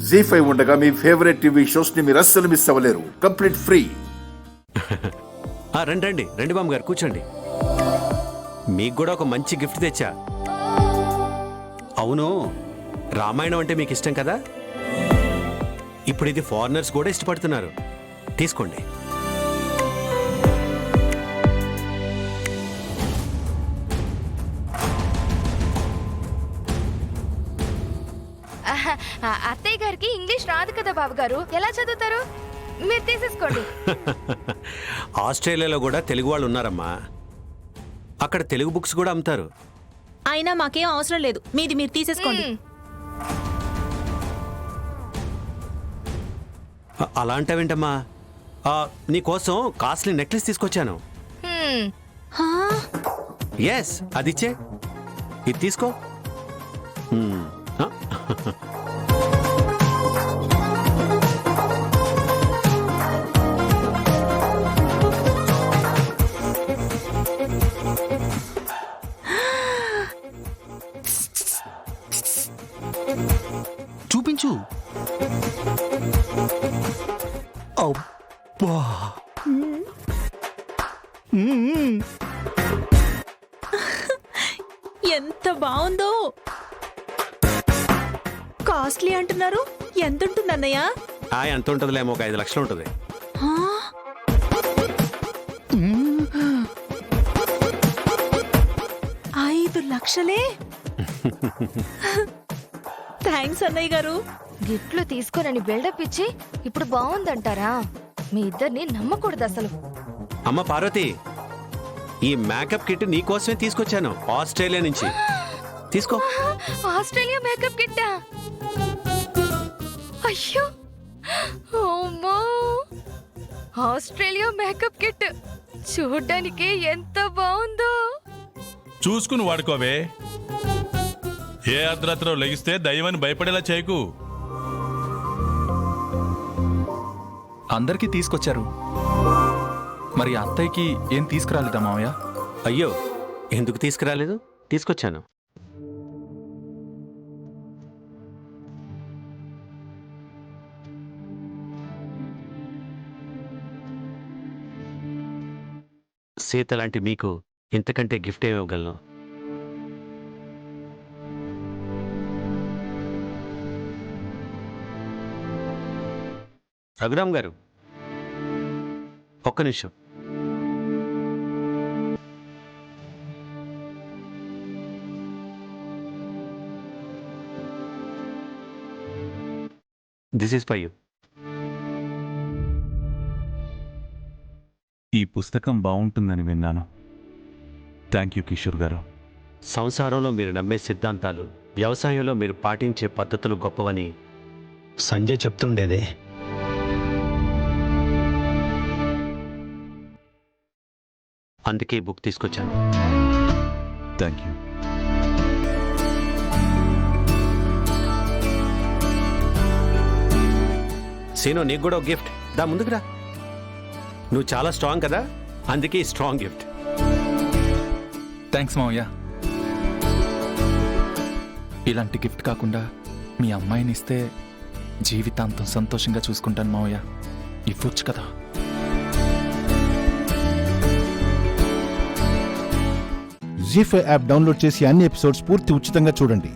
జీ5 ఉండగా మీ favourite TV shows ని మీరు అస్సలు మిస్ అవ్వలేరు. Complete free. రండి రండి రండి బామ్మ గారు కూర్చోండి. మీకు కూడా ఒక మంచి గిఫ్ట్ తెచ్చా. అవును, రామాయణం అంటే మీకు ఇష్టం కదా? ఇప్పుడు ఇది ఫారినర్స్ కూడా ఇష్టపడుతున్నారు. తీసుకోండి. అత్తయ్య గారికి ఇంగ్లీష్ రాదు కదా బాబు గారు, ఎలా చదువుతారు? మీరు తీసేసుకోండి. ఆస్ట్రేలియాలో కూడా తెలుగు వాళ్ళు ఉన్నారమ్మా. అక్కడ తెలుగు బుక్స్ కూడా అమ్ముతారు. అయినా మాకేం అవసరం లేదు, మీది మీరు తీసేసుకోండి. అలాంటివేంటమ్మా? నీకోసం కాస్ట్లీ నెక్లెస్ తీసుకొచ్చాను. ఎస్, అది ఇచ్చే. ఇది తీసుకో. చూపించు. అబ్బా, ఎంత బాగుందో. కాస్ట్లీ అంటున్నారు, ఎంత ఉంటుంది అన్నయ్య? ఎంత ఉంటుందిలేమో, ఒక 5 లక్షలు ఉంటుంది. 5 లక్షలే? థ్యాంక్స్ అన్నయ్య గారు. గిఫ్ట్లు తీసుకోనని బిల్డప్ ఇచ్చి ఇప్పుడు బాగుందంటారా? మీ ఇద్దరిని నమ్మకూడదు అసలు. అమ్మ పార్వతి, ఈ మేకప్ కిట్ నీకోసమే తీసుకొచ్చాను ఆస్ట్రేలియా నుంచి. తీసుకో. ఆస్ట్రేలియా మేకప్ కిట్టా? అయ్యో, అమ్మా! ఆస్ట్రేలియా మేకప్ కిట్ చూడ్డానికి ఎంత బాగుందో. చూసుకుని వాడుకోవే. ఏ అర్ధరాత్రిలో లెగిస్తే దయ్యమని భయపడేలా చేయకు. అందరికీ తీసుకొచ్చారు, మరి అత్తయ్యకి ఏం తీసుకురాలేదా మావయ్య? అయ్యో, ఎందుకు తీసుకురాలేదు? తీసుకొచ్చాను. సీత లాంటి మీకు ఇంతకంటే గిఫ్ట్ ఏమి ఇవ్వగలను? రఘురామ్ గారు, ఒక్క నిమిషం. This is for you. ఈ పుస్తకం బాగుంటుందని విన్నాను. థ్యాంక్ యూ కిషోర్ గారు. సంసారంలో మీరు నమ్మే సిద్ధాంతాలు, వ్యవసాయంలో మీరు పాటించే పద్ధతులు గొప్పవని సంజయ్ చెప్తుండేదే. అందుకే బుక్ తీసుకొచ్చాను. Thank you. సీను, నీకు కూడా ఒక గిఫ్ట్. దా ముందుకు రా. నువ్వు చాలా స్ట్రాంగ్ కదా, అందుకే స్ట్రాంగ్ గిఫ్ట్. థ్యాంక్స్ మావయ్య. ఇలాంటి గిఫ్ట్ కాకుండా మీ అమ్మాయిని ఇస్తే జీవితాంతం సంతోషంగా చూసుకుంటాను మావయ్య. ఇవ్వచ్చు కదా? జీ5 యాప్ డౌన్లోడ్ చేసి అన్ని ఎపిసోడ్స్ పూర్తి ఉచితంగా చూడండి.